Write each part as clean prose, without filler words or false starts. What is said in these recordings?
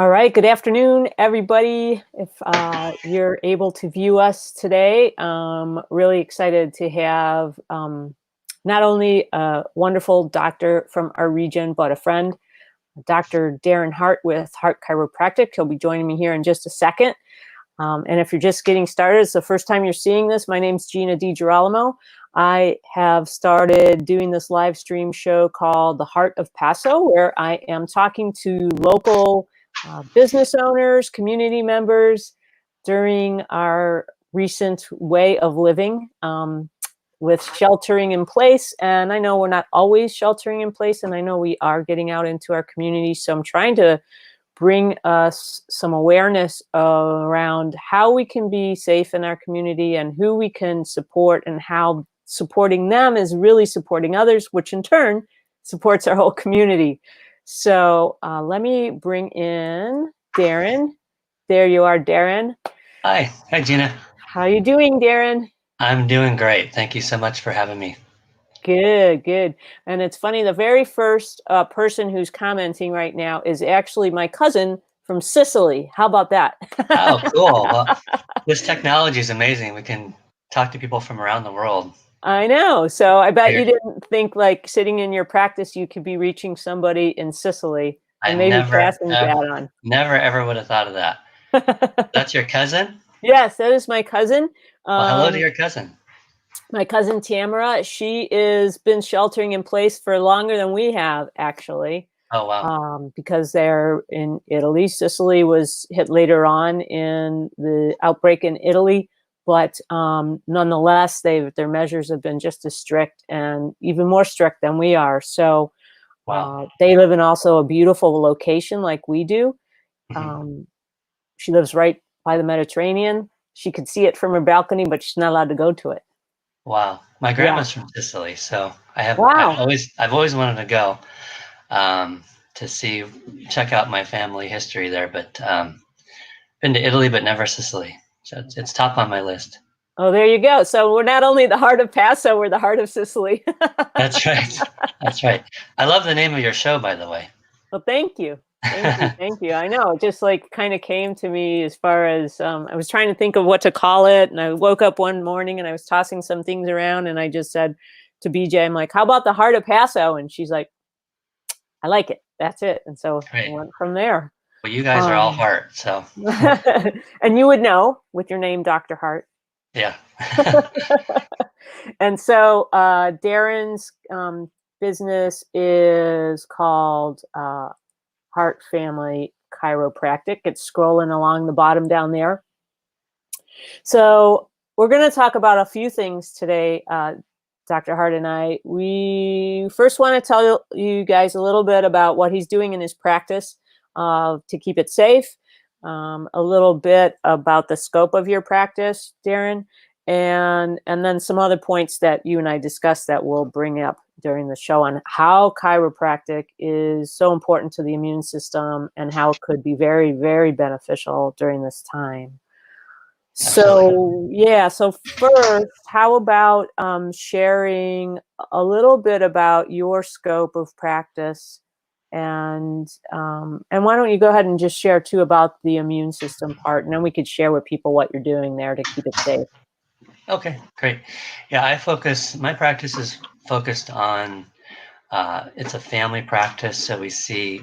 All right, good afternoon, everybody. If you're able to view us today, really excited to have not only a wonderful doctor from our region, but a friend, Dr. Daren Hart with Heart Chiropractic. He'll be joining me here in just a second. And if you're just getting started, it's the first time you're seeing this, my name's Gina DiGirolamo. I have started doing this live stream show called The Heart of Paso, where I am talking to local business owners, community members during our recent way of living with sheltering in place. And I know we're not always sheltering in place, and I know we are getting out into our community. So I'm trying to bring us some awareness around how we can be safe in our community and who we can support, and how supporting them is really supporting others, which in turn supports our whole community. So let me bring in Daren. There you are, Daren. Hi Gina. How you doing, Daren? I'm doing great. Thank you so much for having me. Good, good. And it's funny, the very first person who's commenting right now is actually my cousin from Sicily. How about that? Oh, cool. Well, this technology is amazing. We can talk to people from around the world. I know. So I bet you Here. didn't think, like, sitting in your practice, you could be reaching somebody in Sicily I and maybe never, passing that on. never ever would have thought of that. That's your cousin? Yes, that is my cousin. Well, hello to your cousin. My cousin Tamara, she is been sheltering in place for longer than we have, actually. Oh, wow. Because they're in Italy. Sicily was hit later on in the outbreak in Italy, but nonetheless, their measures have been just as strict and even more strict than we are. So Wow. they live in also a beautiful location like we do. She lives right by the Mediterranean. She could see it from her balcony, but she's not allowed to go to it. Wow. My Yeah. grandma's from Sicily, so Wow. I've always wanted to go to check out my family history there, but been to Italy, but never Sicily. So it's top on my list. Oh, there you go. So we're not only the heart of Paso, we're the heart of Sicily. That's right. That's right. I love the name of your show, by the way. Well, thank you. Thank you. Thank you. I know, it just like kind of came to me as far as I was trying to think of what to call it. And I woke up one morning and I was tossing some things around, and I just said to BJ, I'm like, how about the Heart of Paso? And she's like, I like it. That's it. And so I went from there. Well, you guys are all heart, so. And you would know with your name, Dr. Hart. Yeah. And so Daren's business is called Hart Family Chiropractic. It's scrolling along the bottom down there. So we're going to talk about a few things today, Dr. Hart and I. We first want to tell you guys a little bit about what he's doing in his practice to keep it safe, a little bit about the scope of your practice, Daren, and then some other points that you and I discussed that we'll bring up during the show on how chiropractic is so important to the immune system and how it could be very, very beneficial during this time. So, yeah, so first, how about sharing a little bit about your scope of practice, and why don't you go ahead and just share too about the immune system part, and then we could share with people what you're doing there to keep it safe. Okay, great. Yeah, my practice is focused on, it's a family practice. So we see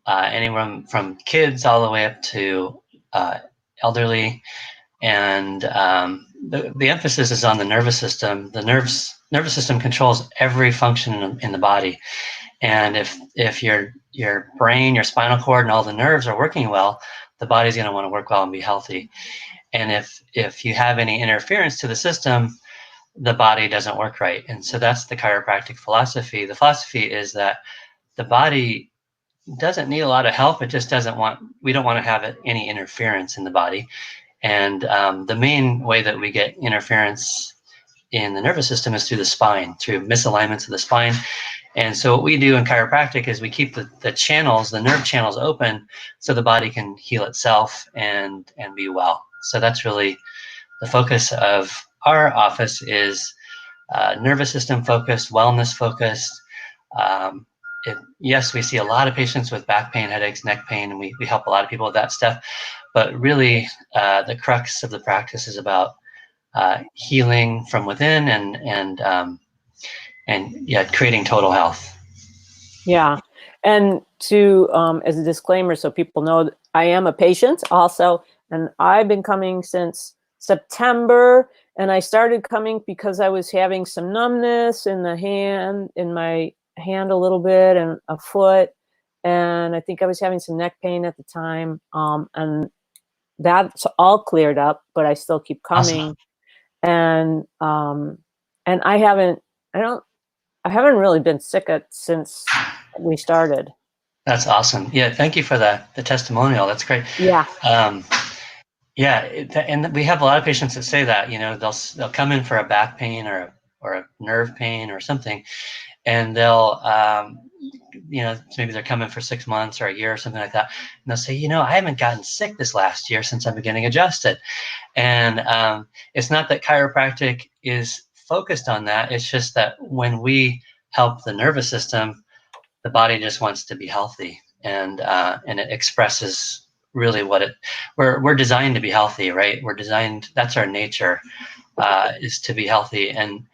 anyone from kids all the way up to elderly. And the emphasis is on the nervous system. The nervous system controls every function in the body. And if your brain, your spinal cord, and all the nerves are working well, the body's going to want to work well and be healthy. And if you have any interference to the system, the body doesn't work right. And so that's the chiropractic philosophy. The philosophy is that the body doesn't need a lot of help. It just we don't want to have any interference in the body. And the main way that we get interference in the nervous system is through the spine, through misalignments of the spine. And so what we do in chiropractic is we keep the channels, the nerve channels open so the body can heal itself and be well. So that's really the focus of our office, is nervous system focused, wellness focused. yes, we see a lot of patients with back pain, headaches, neck pain, and we help a lot of people with that stuff. But really, the crux of the practice is about healing from within and yeah, creating total health. Yeah. And to, as a disclaimer, so people know, I am a patient also, and I've been coming since September. And I started coming because I was having some numbness in my hand a little bit, and a foot. And I think I was having some neck pain at the time. And that's all cleared up, but I still keep Awesome. coming. And I haven't, I haven't really been sick since we started. That's awesome. Yeah, thank you for the testimonial. That's great. Yeah. Yeah, and we have a lot of patients that say that, they'll come in for a back pain or a nerve pain or something, and they'll maybe they're coming for 6 months or a year or something like that, and they'll say, I haven't gotten sick this last year since I've been getting adjusted. And it's not that chiropractic is focused on that. It's just that when we help the nervous system, the body just wants to be healthy, and it expresses really we're designed to be healthy, right? That's our nature, is to be healthy. And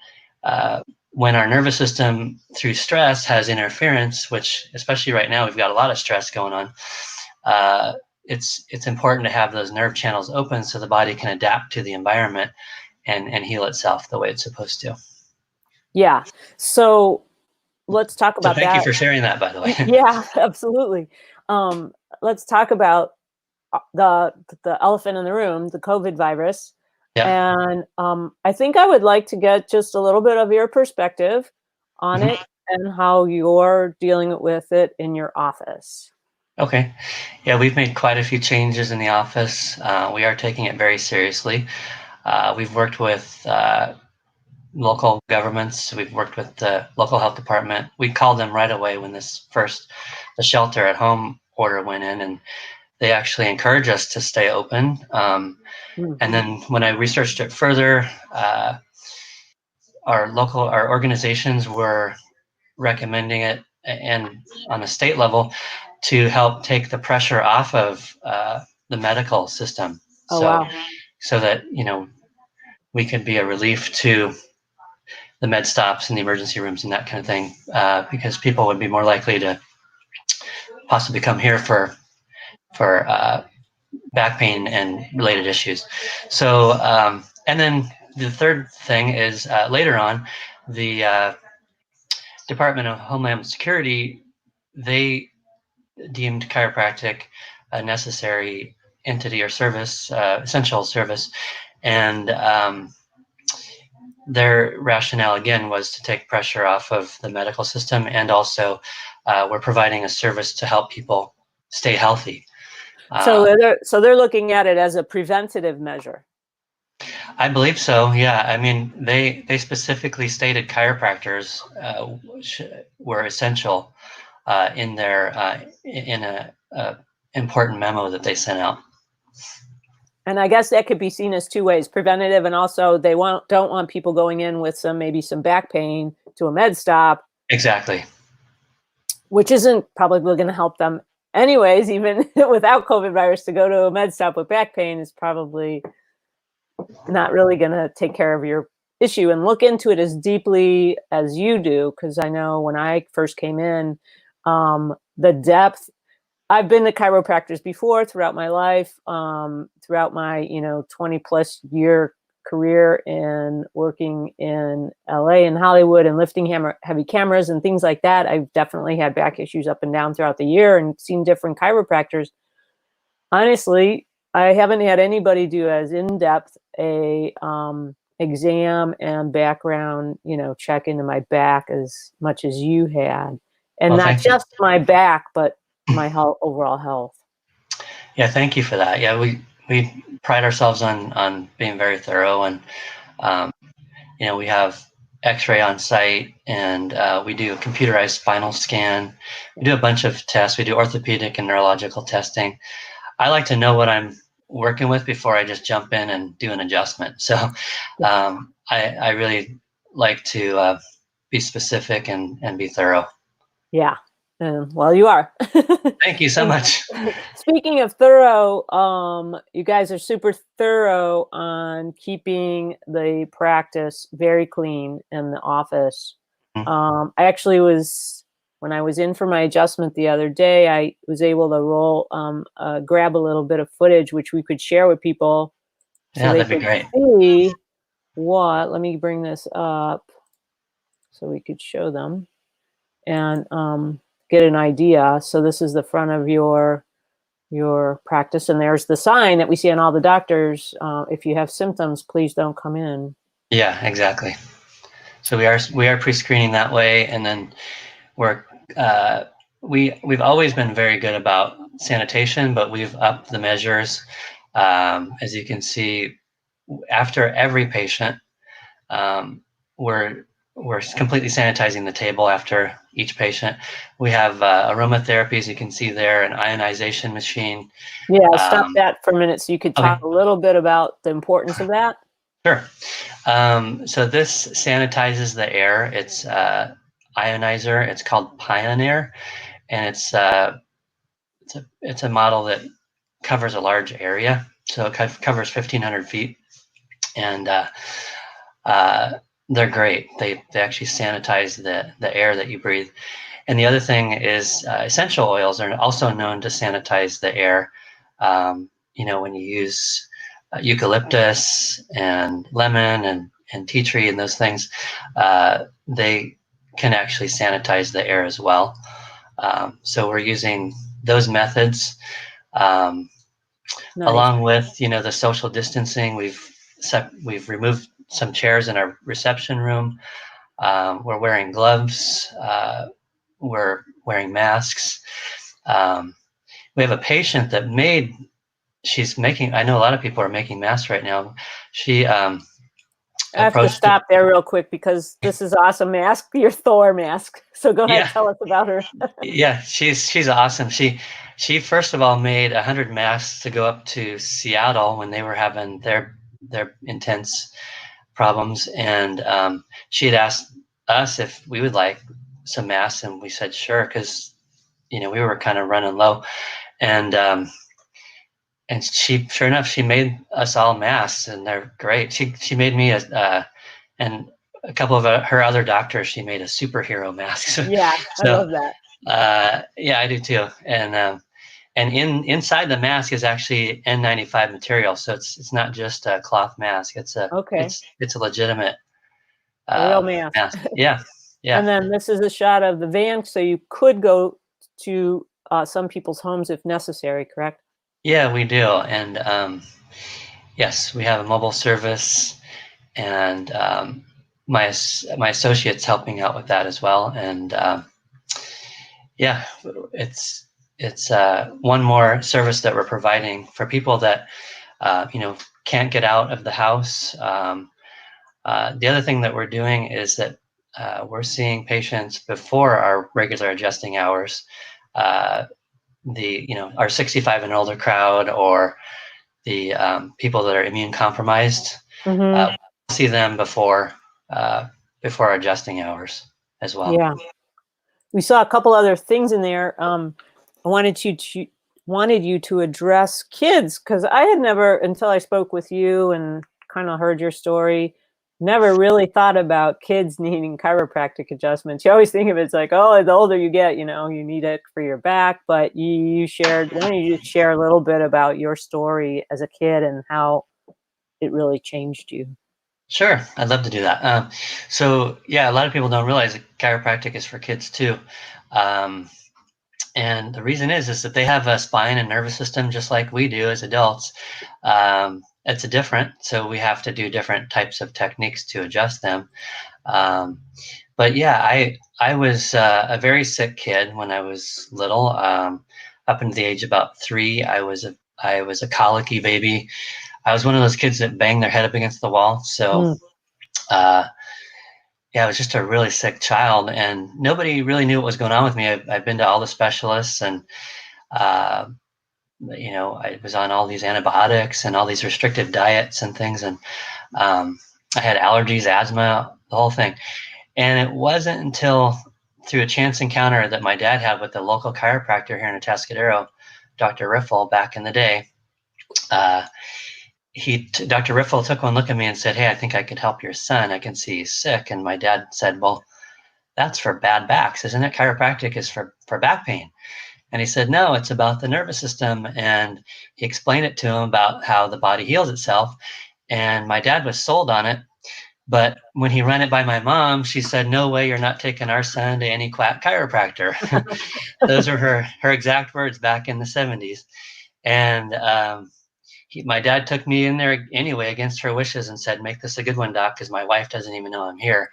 when our nervous system through stress has interference, which especially right now we've got a lot of stress going on, it's important to have those nerve channels open so the body can adapt to the environment and heal itself the way it's supposed to. Yeah. So let's talk So about thank you that. for sharing that, by the way. Yeah, absolutely. Let's talk about the elephant in the room, the COVID virus. Yeah. And I think I would like to get just a little bit of your perspective on Mhm. it and how you're dealing with it in your office. Okay. Yeah, we've made quite a few changes in the office. We are taking it very seriously. We've worked with local governments. We've worked with the local health department. We called them right away when the shelter at home order went in, and they actually encouraged us to stay open. And then when I researched it further, our organizations were recommending it, and on a state level, to help take the pressure off of the medical system. Oh, So, wow. so that we could be a relief to the med stops and the emergency rooms and that kind of thing, because people would be more likely to possibly come here for back pain and related issues. So, and then the third thing is, later on, the Department of Homeland Security, they deemed chiropractic a necessary entity or service, essential service, and their rationale again was to take pressure off of the medical system, and also we're providing a service to help people stay healthy. So they're looking at it as a preventative measure. I believe so. Yeah, I mean, they specifically stated chiropractors were essential in their in a important memo that they sent out. And I guess that could be seen as two ways: preventative, and also they don't want people going in with maybe some back pain to a med stop, Exactly. which isn't probably going to help them anyways. Even without COVID virus, to go to a med stop with back pain is probably not really going to take care of your issue and look into it as deeply as you do. Because I know when I first came in, the depth. I've been to chiropractors before throughout my life, throughout my 20 plus year career in working in LA and Hollywood and lifting heavy cameras and things like that. I've definitely had back issues up and down throughout the year and seen different chiropractors. Honestly, I haven't had anybody do as in-depth a exam and background, check into my back as much as you had. And Well, not thank you. just my back, but my overall health. Yeah, thank you for that. Yeah, we pride ourselves on being very thorough, and um, we have X-ray on site, and we do a computerized spinal scan. We do a bunch of tests. We do orthopedic and neurological testing. I like to know what I'm working with before I just jump in and do an adjustment. So I really like to be specific and be thorough. Yeah. Well, you are. Thank you so And much. speaking of thorough, you guys are super thorough on keeping the practice very clean in the office. Mm. I actually was when I was in for my adjustment the other day, I was able to grab a little bit of footage which we could share with people so Yeah, they that'd be could great. see let me bring this up so we could show them and get an idea. So this is the front of your practice, and there's the sign that we see on all the doctors. If you have symptoms, please don't come in. Yeah, exactly. So we are pre-screening that way, and then we're we've always been very good about sanitation, but we've upped the measures. As you can see, after every patient, um, we're completely sanitizing the table after each patient. We have aromatherapy, as you can see there, an ionization machine. Yeah, stop Um, that for a minute so you could okay, talk a little bit about the importance of that. sure. So this sanitizes the air. It's ionizer. It's called Pioneer, and it's a model that covers a large area. So it covers 1,500 feet, and uh, they're great. They actually sanitize the air that you breathe. And the other thing is essential oils are also known to sanitize the air. When you use eucalyptus and lemon and tea tree and those things, they can actually sanitize the air as well. So we're using those methods. Um, Nice. Along with the social distancing, we've removed some chairs in our reception room. We're wearing gloves. We're wearing masks. Um, we have a patient that she's making. I know a lot of people are making masks right now. She I have to approached. stop there real quick because this is awesome mask, your Thor mask. So go ahead, Yeah, tell us about her. yeah, she's awesome. She first of all made 100 masks to go up to Seattle when they were having their intense problems, and she had asked us if we would like some masks, and we said sure, because we were kind of running low, and she, sure enough, she made us all masks, and they're great. She made me and a couple of her other doctors, she made a superhero mask. Yeah, I So love that. yeah, I do too. And inside the mask is actually N95 material, so it's not just a cloth mask. Okay, It's a legitimate a real mask. mask. Yeah, yeah, And then this is a shot of the van, so you could go to some people's homes if necessary, correct? yeah. We do, and yes, we have a mobile service, and my associate's helping out with that as well. And yeah, it's one more service that we're providing for people that can't get out of the house. The other thing that we're doing is that we're seeing patients before our regular adjusting hours. Uh, our 65 and older crowd, or the people that are immune compromised, Mm-hmm. see them before our adjusting hours as well. Yeah. We saw a couple other things in there. I wanted you to address kids because I had never, until I spoke with you and kind of heard your story, never really thought about kids needing chiropractic adjustments. You always think of it as like, oh, the older you get, you need it for your back. But you shared, why don't you just share a little bit about your story as a kid and how it really changed you? Sure, I'd love to do that. So yeah, a lot of people don't realize that chiropractic is for kids too. Um, And the reason is that they have a spine and nervous system just like we do as adults. It's a different, so we have to do different types of techniques to adjust them. Um, but yeah, I was a very sick kid when I was little. Up until the age of about 3, I was a colicky baby. I was one of those kids that banged their head up against the wall. So Mm, uh, yeah, I was just a really sick child, and nobody really knew what was going on with me. I've been to all the specialists, and uh, I was on all these antibiotics and all these restrictive diets and things, and I had allergies, asthma, the whole thing. And it wasn't until through a chance encounter that my dad had with a local chiropractor here in Atascadero, Dr. Riffle, back in the day. Dr. Riffle took one look at me and said, "Hey, I think I could help your son. I can see he's sick." And my dad said, "Well, that's for bad backs, isn't it? Chiropractic is for back pain." And he said, "No, it's about the nervous system." And he explained it to him about how the body heals itself. And my dad was sold on it. But when he ran it by my mom, she said, "No way, you're not taking our son to any quack chiropractor." Those are her exact words back in the 70s. And my dad took me in there anyway against her wishes and said, "Make this a good one, Doc, because my wife doesn't even know I'm here."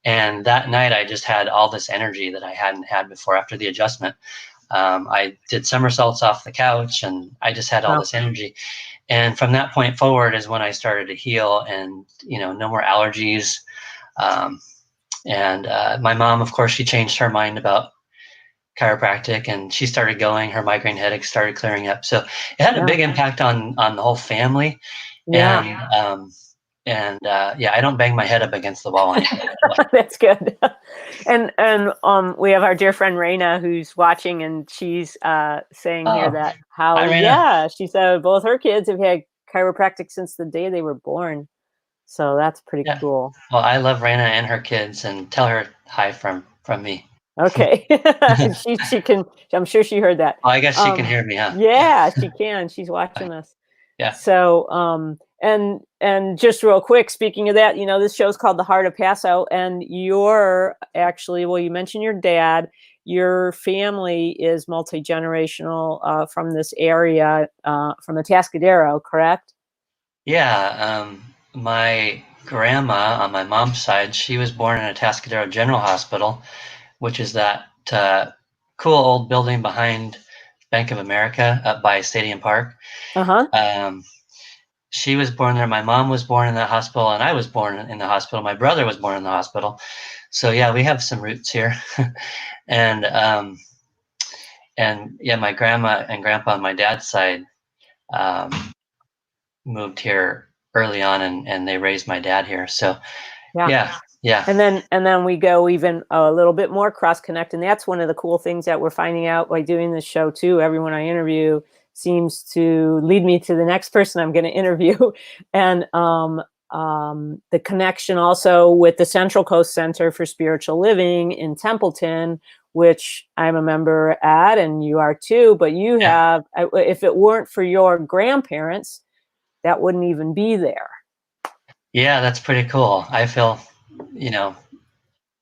And that night I just had all this energy that I hadn't had before after the adjustment. I did somersaults off the couch, and I just had all this energy. And from that point forward is when I started to heal, and no more allergies. And my mom, of course, she changed her mind about chiropractic, and she started going. Her migraine headaches started clearing up. So it had a big impact on the whole family. Yeah. And I don't bang my head up against the wall anymore. That's good. And we have our dear friend Raina who's watching, and she's saying here that she said both her kids have had chiropractic since the day they were born. So that's pretty cool. Well, I love Raina and her kids, and tell her hi from me. Okay. she can, I'm sure she heard that. Oh, I guess she can hear me, huh? Yeah, she can. She's watching us. Yeah. So, and just real quick, speaking of that, this show's called The Heart of Paso, and you're actually, well, you mentioned your dad. Your family is multi-generational from this area, from Atascadero, correct? Yeah. My grandma on my mom's side, she was born in Atascadero General Hospital, which is that cool old building behind Bank of America up by Stadium Park. She was born there. My mom was born in that hospital, and I was born in the hospital. My brother was born in the hospital. So yeah, we have some roots here. And my grandma and grandpa on my dad's side moved here early on, and they raised my dad here. So yeah. And then we go even a little bit more cross connect, and that's one of the cool things that we're finding out by doing this show too. Everyone I interview seems to lead me to the next person I'm going to interview, and the connection also with the Central Coast Center for Spiritual Living in Templeton, which I'm a member at, and you are too. But you have, if it weren't for your grandparents, that wouldn't even be there. Yeah, that's pretty cool. I feel,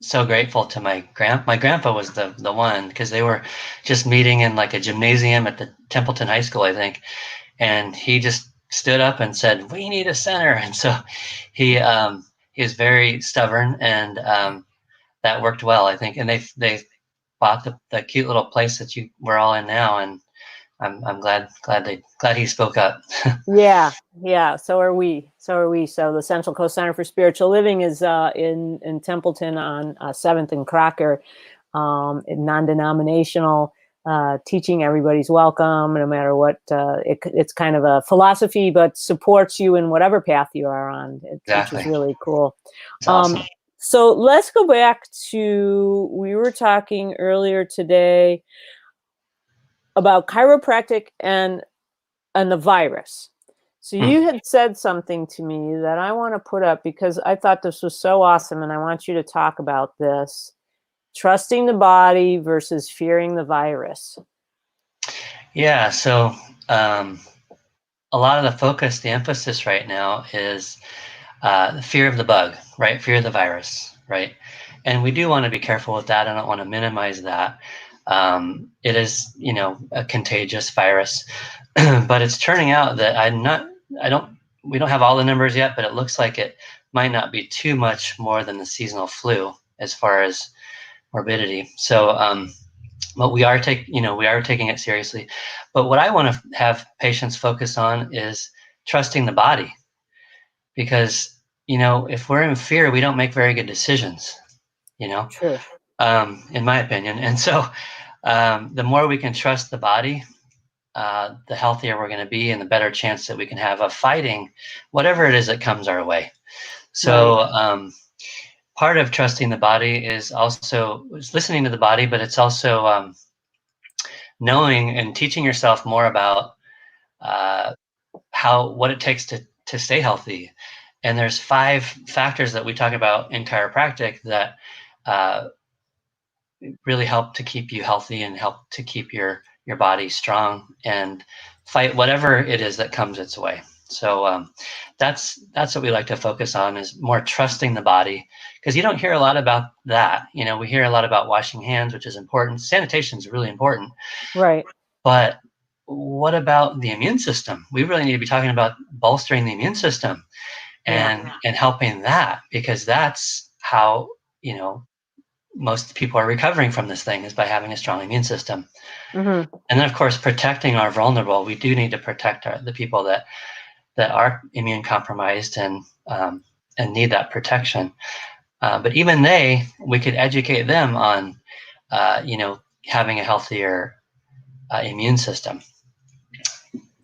so grateful to my grandpa was the one, because they were just meeting in like a gymnasium at the Templeton High School, I think. And he just stood up and said, "We need a center." And so he is very stubborn, and that worked well, I think. And they bought the cute little place that we're all in now, and I'm glad he spoke up. Yeah. So are we. So the Central Coast Center for Spiritual Living is in Templeton on 7th and Crocker, non-denominational, teaching everybody's welcome, no matter what. It's kind of a philosophy, but supports you in whatever path you are on, Exactly. which is really cool. It's awesome. So let's go back to, we were talking earlier today about chiropractic and the virus. So you had said something to me that I want to put up because I thought this was so awesome, and I want you to talk about this. Trusting the body versus fearing the virus. Yeah, so a lot of the focus, the emphasis right now is the fear of the bug, right? Fear of the virus, right? And we do want to be careful with that. I don't want to minimize that. It is, a contagious virus, but it's turning out that we don't have all the numbers yet, but it looks like it might not be too much more than the seasonal flu as far as morbidity. So, but we are taking it seriously. But what I want to have patients focus on is trusting the body, because, if we're in fear, we don't make very good decisions, True. In my opinion. And so the more we can trust the body, the healthier we're going to be, and the better chance that we can have of fighting whatever it is that comes our way. So part of trusting the body is also listening to the body, but it's also knowing and teaching yourself more about uh, what it takes to stay healthy. And there's 5 factors that we talk about in chiropractic that uh, really help to keep you healthy and help to keep your body strong and fight whatever it is that comes its way. So that's what we like to focus on, is more trusting the body, because you don't hear a lot about that. We hear a lot about washing hands, which is important. Sanitation is really important. Right. But what about the immune system? We really need to be talking about bolstering the immune system and helping that, because that's how, most people are recovering from this thing, is by having a strong immune system. Mm-hmm. And then, of course, protecting our vulnerable. We do need to protect the people that are immune compromised and need that protection. But even we could educate them on, having a healthier immune system.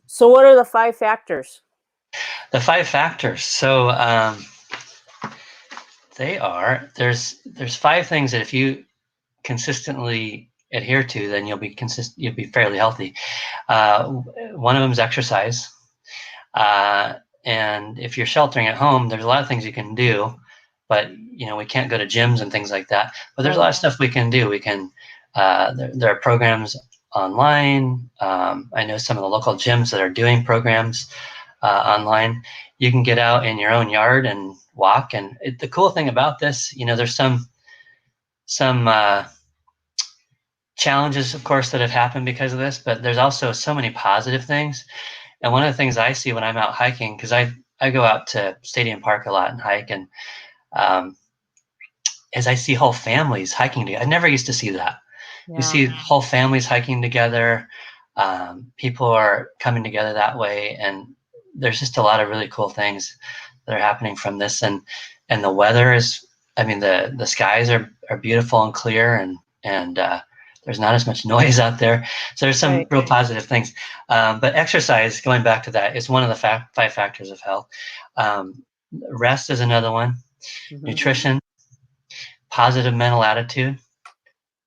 So what are the 5 factors? The 5 factors. So there's 5 things that if you consistently adhere to, then you'll be fairly healthy. One of them is exercise. And if you're sheltering at home, there's a lot of things you can do, but we can't go to gyms and things like that. But there's a lot of stuff we can do. We can there are programs online. I know some of the local gyms that are doing programs online. You can get out in your own yard and walk. And the cool thing about this, there's some challenges, of course, that have happened because of this, but there's also so many positive things. And one of the things I see when I'm out hiking, because I go out to Stadium Park a lot and hike, and is I see whole families hiking together. I never used to see that. You see whole families hiking together. People are coming together that way, and there's just a lot of really cool things that are happening from this. And the weather is, the skies are beautiful and clear, and there's not as much noise out there. So there's some real positive things. But exercise, going back to that, is one of the 5 factors of health. Rest is another one. Mm-hmm. Nutrition, positive mental attitude,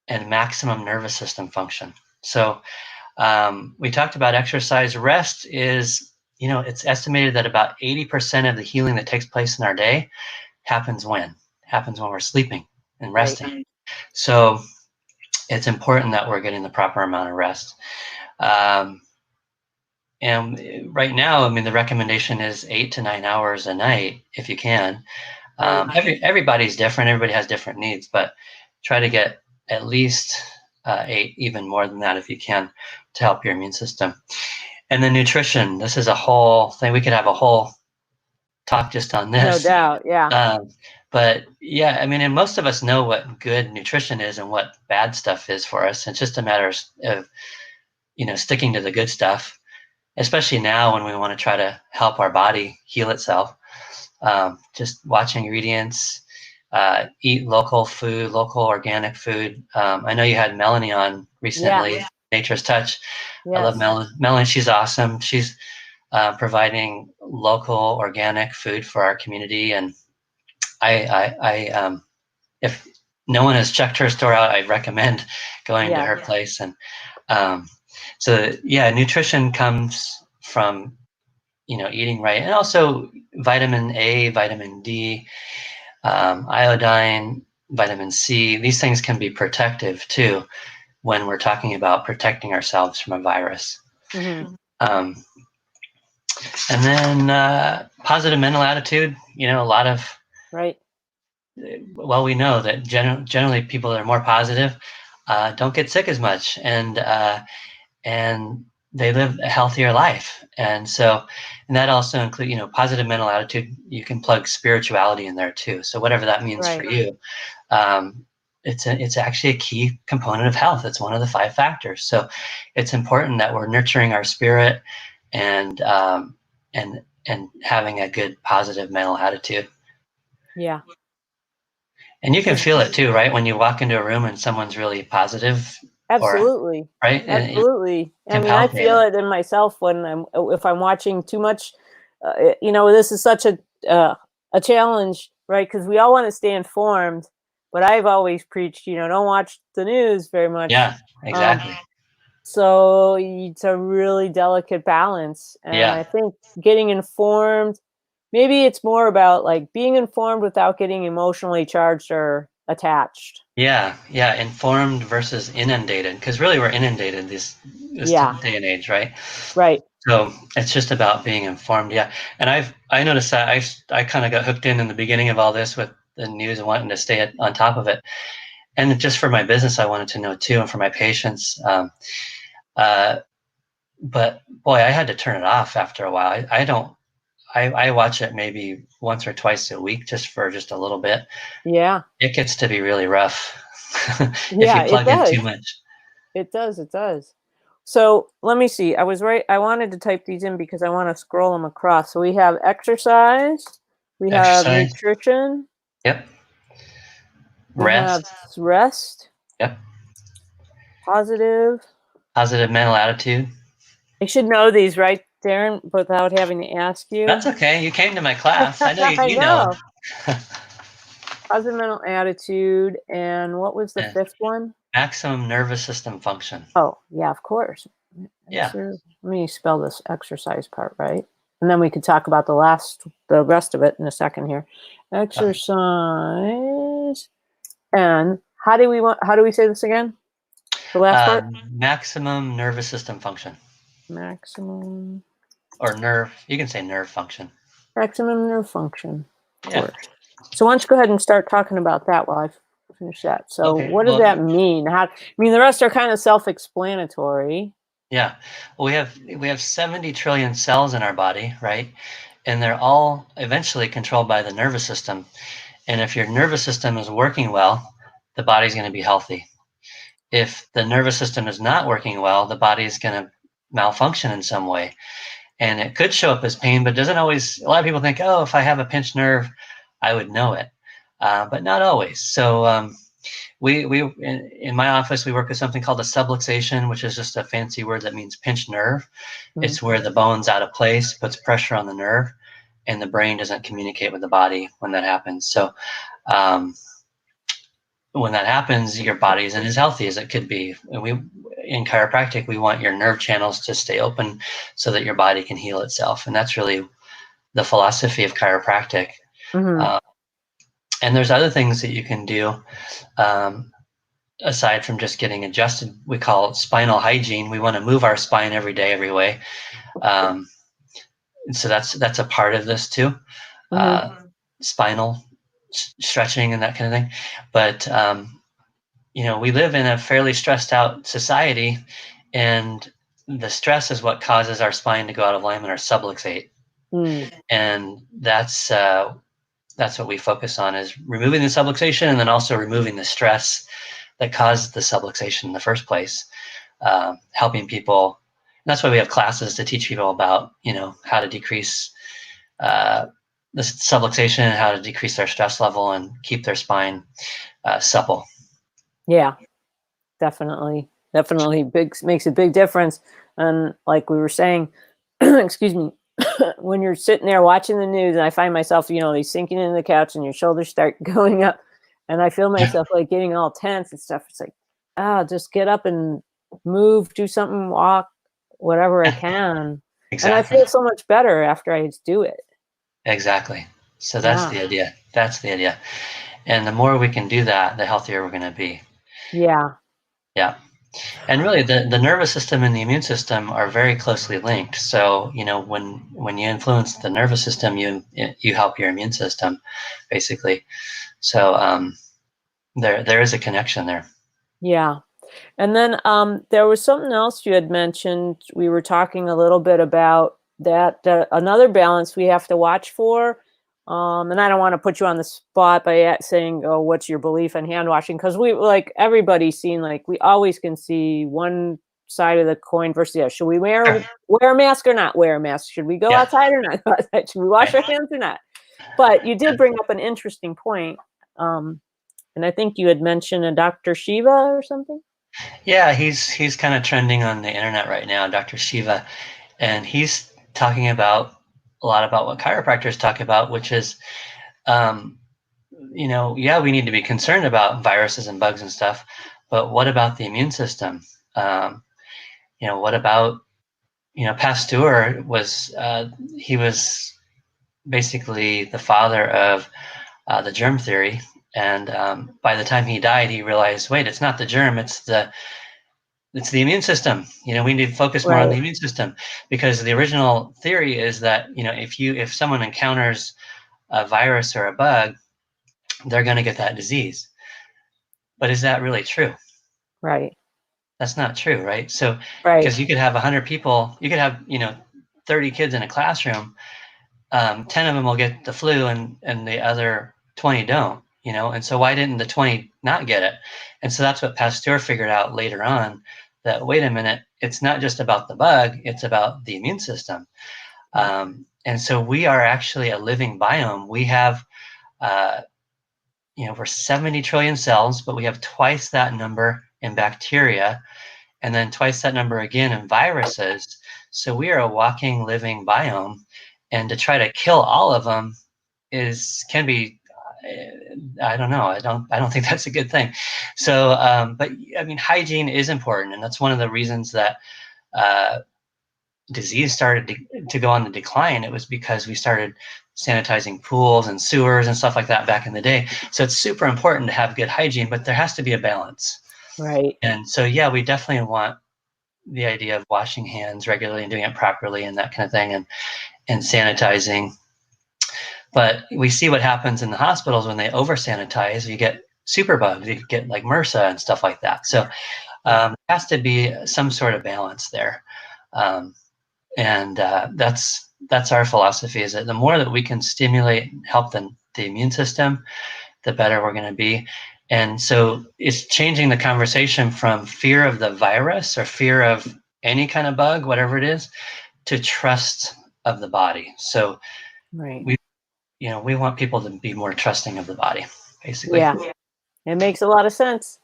and maximum nervous system function. So we talked about exercise. Rest is, it's estimated that about 80% of the healing that takes place in our day happens when we're sleeping and resting. Right. So it's important that we're getting the proper amount of rest. And right now, the recommendation is 8 to 9 hours a night, if you can. Everybody's different. Everybody has different needs, but try to get at least 8, even more than that if you can, to help your immune system. And then nutrition. This is a whole thing. We could have a whole talk just on this. No doubt, yeah. But yeah, and most of us know what good nutrition is and what bad stuff is for us. It's just a matter of sticking to the good stuff, especially now when we want to try to help our body heal itself. Just watch ingredients, eat local food, local organic food. I know you had Melanie on recently, Nature's Touch. Yes. I love Melanie. She's awesome. She's providing local organic food for our community, and I if no one has checked her store out, I recommend going to her place. And so nutrition comes from eating right, and also vitamin A, vitamin D, iodine, vitamin C. These things can be protective too when we're talking about protecting ourselves from a virus. Mm-hmm. And then positive mental attitude. A lot of well, we know that generally people that are more positive don't get sick as much, and they live a healthier life. And that also includes, positive mental attitude. You can plug spirituality in there too. So whatever that means for you, it's actually a key component of health. It's one of the 5 factors. So it's important that we're nurturing our spirit and having a good positive mental attitude. Yeah. And you can feel it too, right? When you walk into a room and someone's really positive. Absolutely. Right? Absolutely. I feel it in myself if I'm watching too much. This is such a challenge right? Because we all want to stay informed, but I've always preached, don't watch the news very much. Yeah, exactly. So it's a really delicate balance. And Yeah. I think getting informed, maybe it's more about like being informed without getting emotionally charged or attached. Yeah, yeah, informed versus inundated, because really we're inundated this Yeah, day and age, right? right. So it's just about being informed. Yeah, and I noticed that I kind of got hooked in the beginning of all this with the news and wanting to stay on top of it, and just for my business, I wanted to know too, and for my patients. Uh, but boy, I had to turn it off after a while. I don't. I watch it maybe once or twice a week, just for just a little bit. Yeah. It gets to be really rough if Yeah, you it plug in too does. much. It does. It does. So let me see. I was right. I wanted to type these in because I want to scroll them across. So we have exercise, we have Exercise. nutrition, Yep. we have Rest. rest, Yep. positive. Positive mental attitude. I should know these, right, Daren, without having to ask That's you. okay. You came to my class. I know you, I you know know. them. Positive mental attitude. And what was the Yeah. fifth one? Maximum nervous system function. Oh, yeah, of course. Yeah. Let me spell this exercise part right. And then we could talk about the rest of it in a second here. Okay. Exercise. And how do we say this again? The last part? Maximum nervous system function, Maximum or nerve. You can say nerve function. maximum nerve function. Of Yeah. course. So why don't you go ahead and start talking about that while I finish that. So Okay. what does Well, that mean? The rest are kind of self-explanatory. yeah. Well, we have 70 trillion cells in our body, right? And they're all eventually controlled by the nervous system. And if your nervous system is working well, the body's going to be healthy. If the nervous system is not working well, the body is going to malfunction in some way. And it could show up as pain, but doesn't always. A lot of people think, oh, if I have a pinched nerve, I would know it, but not always. So we in my office, we work with something called a subluxation, which is just a fancy word that means pinched nerve. Mm. It's where the bone's out of place, puts pressure on the nerve, and the brain doesn't communicate with the body when that happens. So um, when that happens, your body isn't as healthy as it could be. And we in chiropractic, we want your nerve channels to stay open so that your body can heal itself, and that's really the philosophy of chiropractic. Mm-hmm. Uh, and there's other things that you can do um, aside from just getting adjusted. We call it spinal hygiene. We want to move our spine every day, every way. Um, and so that's a part of this too. Mm-hmm. Spinal stretching and that kind of thing. But we live in a fairly stressed out society, and the stress is what causes our spine to go out of alignment or subluxate. Mm. And that's what we focus on, is removing the subluxation and then also removing the stress that caused the subluxation in the first place. Helping people. And that's why we have classes to teach people about, how to decrease the subluxation and how to decrease their stress level and keep their spine supple. Yeah, definitely makes a big difference. And like we were saying, excuse me, when you're sitting there watching the news, and I find myself, sinking into the couch and your shoulders start going up, and I feel myself like getting all tense and stuff. It's like, just get up and move, do something, walk, whatever I can. And I Exactly. feel so much better after I do it. Exactly. So that's Yeah. the idea. That's the idea. And the more we can do that, the healthier we're going to be. Yeah. Yeah. And really, the nervous system and the immune system are very closely linked. So, when you influence the nervous system, you help your immune system, basically. So there is a connection there. Yeah. And then there was something else you had mentioned. We were talking a little bit about that another balance we have to watch for. And I don't want to put you on the spot by saying, "Oh, what's your belief in hand washing?" Because we like everybody's seen we always can see one side of the coin versus the other. Should we Sure. wear a mask or not wear a mask? Should we go Yeah. outside or not go outside? Should we wash Right. our hands or not? But you did bring up an interesting point. And I think you had mentioned a Dr. Shiva or something. Yeah, he's kind of trending on the internet right now, Dr. Shiva, and he's talking about a lot about what chiropractors talk about, which is um, yeah, we need to be concerned about viruses and bugs and stuff, but what about the immune system? What about, Pasteur was, he was basically the father of the germ theory. And by the time he died, he realized, wait, it's not the germ, it's the immune system. We need to focus more on the Right. immune system, because the original theory is that, if someone encounters a virus or a bug, they're going to get that disease. But is that really true? Right. That's not true, right? So, Right. because you could have 100 people, you could have, 30 kids in a classroom, 10 of them will get the flu, and the other 20 don't, and so why didn't the 20 not get it? And so that's what Pasteur figured out later on, that, wait a minute, it's not just about the bug, it's about the immune system. Right. And so we are actually a living biome. We have, we're 70 trillion cells, but we have twice that number in bacteria, and then twice that number again in viruses. So we are a walking, living biome, and to try to kill all of them can be, I don't know. I don't think that's a good thing. So, but I mean, hygiene is important, and that's one of the reasons that uh, disease started to go on the decline. It was because we started sanitizing pools and sewers and stuff like that back in the day. So it's super important to have good hygiene, but there has to be a balance. Right. And so, yeah, we definitely want the idea of washing hands regularly and doing it properly and that kind of thing, and sanitizing. But we see what happens in the hospitals when they over sanitize. You get superbugs, you get like MRSA and stuff like that. So there has to be some sort of balance there. And that's our philosophy, is that the more that we can stimulate and help the immune system, the better we're going to be. And so it's changing the conversation from fear of the virus or fear of any kind of bug, whatever it is, to trust of the body. So Right. we want people to be more trusting of the body, basically. Yeah. It makes a lot of sense.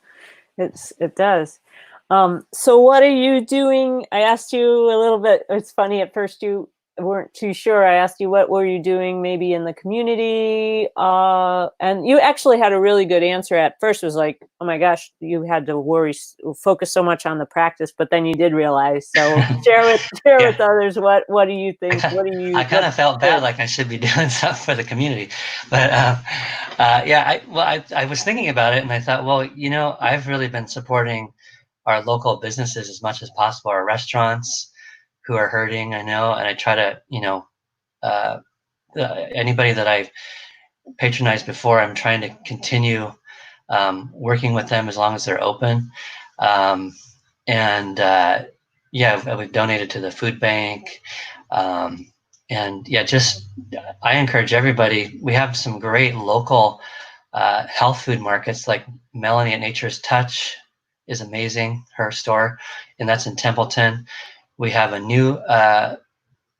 It does. So what are you doing? I asked you a little bit. It's funny, at first you weren't too sure. I asked you what were you doing maybe in the community, and you actually had a really good answer. At first was like, oh my gosh, you had to focus so much on the practice, but then you did realize. So share Yeah. with others, what do you think? I kind of felt bad, like I should be doing something for the community, but yeah. I was thinking about it, and I thought, well, I've really been supporting our local businesses as much as possible, our restaurants who are hurting, I know, and I try to, uh, anybody that I've patronized before, I'm trying to continue working with them as long as they're open. Um, and yeah, we've donated to the food bank. Um, and yeah, I encourage everybody. We have some great local health food markets, like Melanie at Nature's Touch is amazing, her store, and that's in Templeton. We have a new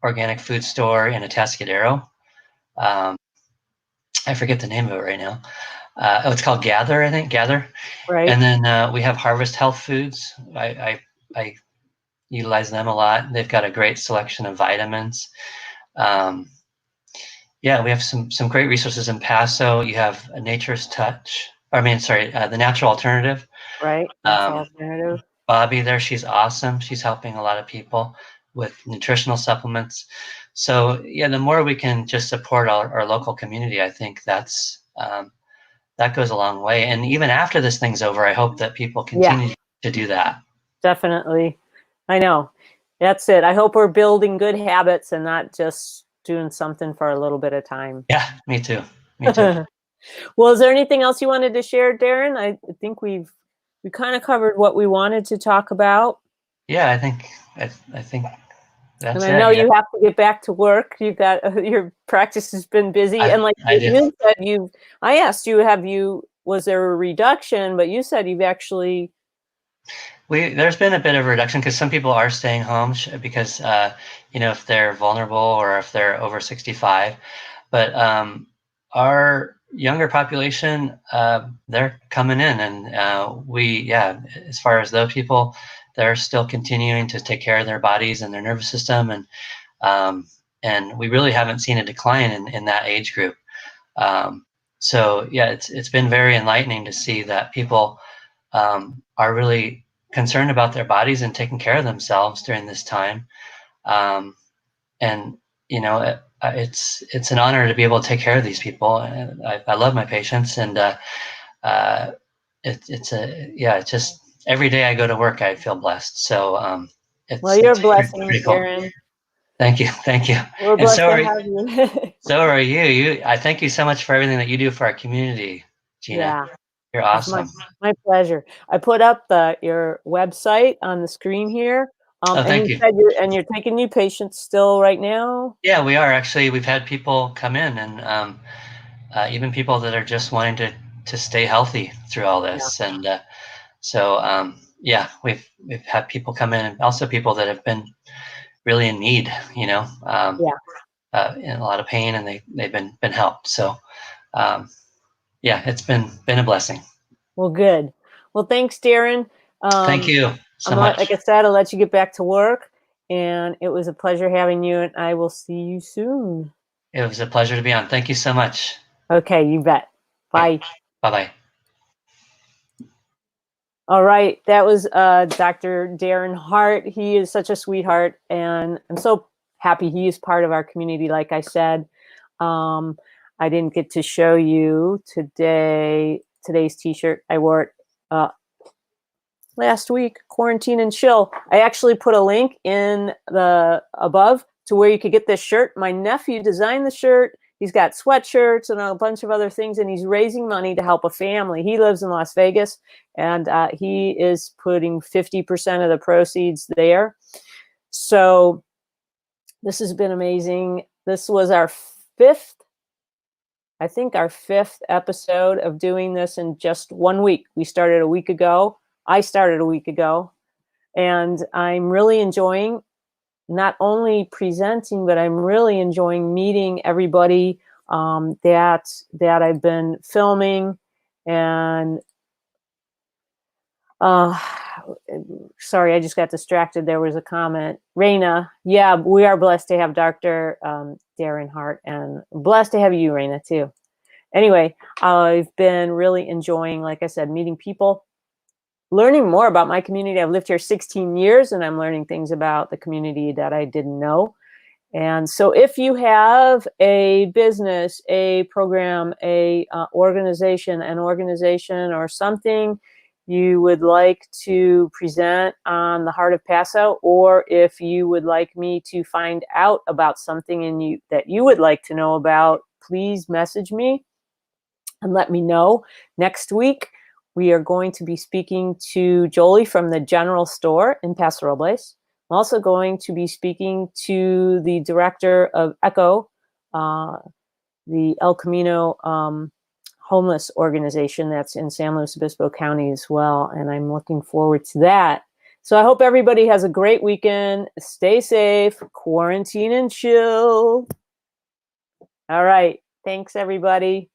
organic food store in Atascadero. Um, I forget the name of it right now. It's called Gather, I think, Gather. Right. And then we have Harvest Health Foods. I utilize them a lot. They've got a great selection of vitamins. Um, yeah, we have some great resources in Paso. You have Nature's Touch. The Natural Alternative. Right. Natural Um, alternative. Bobby there, she's awesome. She's helping a lot of people with nutritional supplements. So yeah, the more we can just support our local community, I think that goes a long way. And even after this thing's over, I hope that people Yeah. continue to do that. Definitely. I know. That's it. I hope we're building good habits and not just doing something for a little bit of time. Yeah, me too. Me too. Well, is there anything else you wanted to share, Daren? I think we kind of covered what we wanted to talk about. Yeah, I think And that's I it. know Yeah, you have to get back to work. You got your practice has been busy, and like I do. you said, I asked you, was there a reduction? But you said you've actually. There's been a bit of a reduction because some people are staying home because if they're vulnerable or if they're over 65. But our younger population, they're coming in, and as far as those people, they're still continuing to take care of their bodies and their nervous system, um, and we really haven't seen a decline in that age group. Um, So yeah, it's been very enlightening to see that people are really concerned about their bodies and taking care of themselves during this time. Um, and you know, it's an honor to be able to take care of these people. And I love my patients, and uh, it's a yeah. It's just every day I go to work, I feel blessed. So Well, it's you're a it's blessing, pretty cool. Darren. Thank you, thank you. We're And blessed to have you. so are you. I thank you so much for everything that you do for our community, Gina. Yeah, You're it's my awesome. my pleasure. I put up your website on the screen here. Oh, And thank you you. said you're taking new patients still right now? Yeah, we are actually. We've had people come in, and even people that are just wanting to stay healthy through all Yeah. this. And so yeah, we've had people come in, and also people that have been really in need, you know, Yeah. in a lot of pain, and they've been helped. So yeah, it's been a blessing. Well, good. Well, thanks, Darren. Thank you so Like much. I said, I'll let you get back to work, and it was a pleasure having you, and I will see you soon. It was a pleasure to be on. Thank you so much. Okay, you bet. Okay, Bye. bye bye. All right, that was Dr. Daren Hart. He is such a sweetheart, and I'm so happy he is part of our community. Like I said, um, I didn't get to show you today's T-shirt. I wore it last week. Quarantine and chill. I actually put a link in the above to where you could get this shirt. My nephew designed the shirt. He's got sweatshirts and a bunch of other things, and he's raising money to help a family. He lives in Las Vegas, and he is putting 50% of the proceeds there. So this has been amazing. This was our fifth episode of doing this in just 1 week. We started a week ago. I started a week ago, and I'm really enjoying not only presenting, but I'm really enjoying meeting everybody that I've been filming. And sorry, I just got distracted. There was a comment. Raina, yeah, we are blessed to have Dr. Daren Hart, and blessed to have you, Raina, too. Anyway, I've been really enjoying, like I said, meeting people, learning more about my community. I've lived here 16 years, and I'm learning things about the community that I didn't know. And so if you have a business, a program, an organization or something you would like to present on the Heart of Paso, or if you would like me to find out about something that you would like to know about, please message me and let me know. Next week, we are going to be speaking to Jolie from the General Store in Paso Robles. I'm also going to be speaking to the director of ECHO, the El Camino homeless organization that's in San Luis Obispo County as well. And I'm looking forward to that. So I hope everybody has a great weekend. Stay safe, quarantine and chill. All right. Thanks, everybody.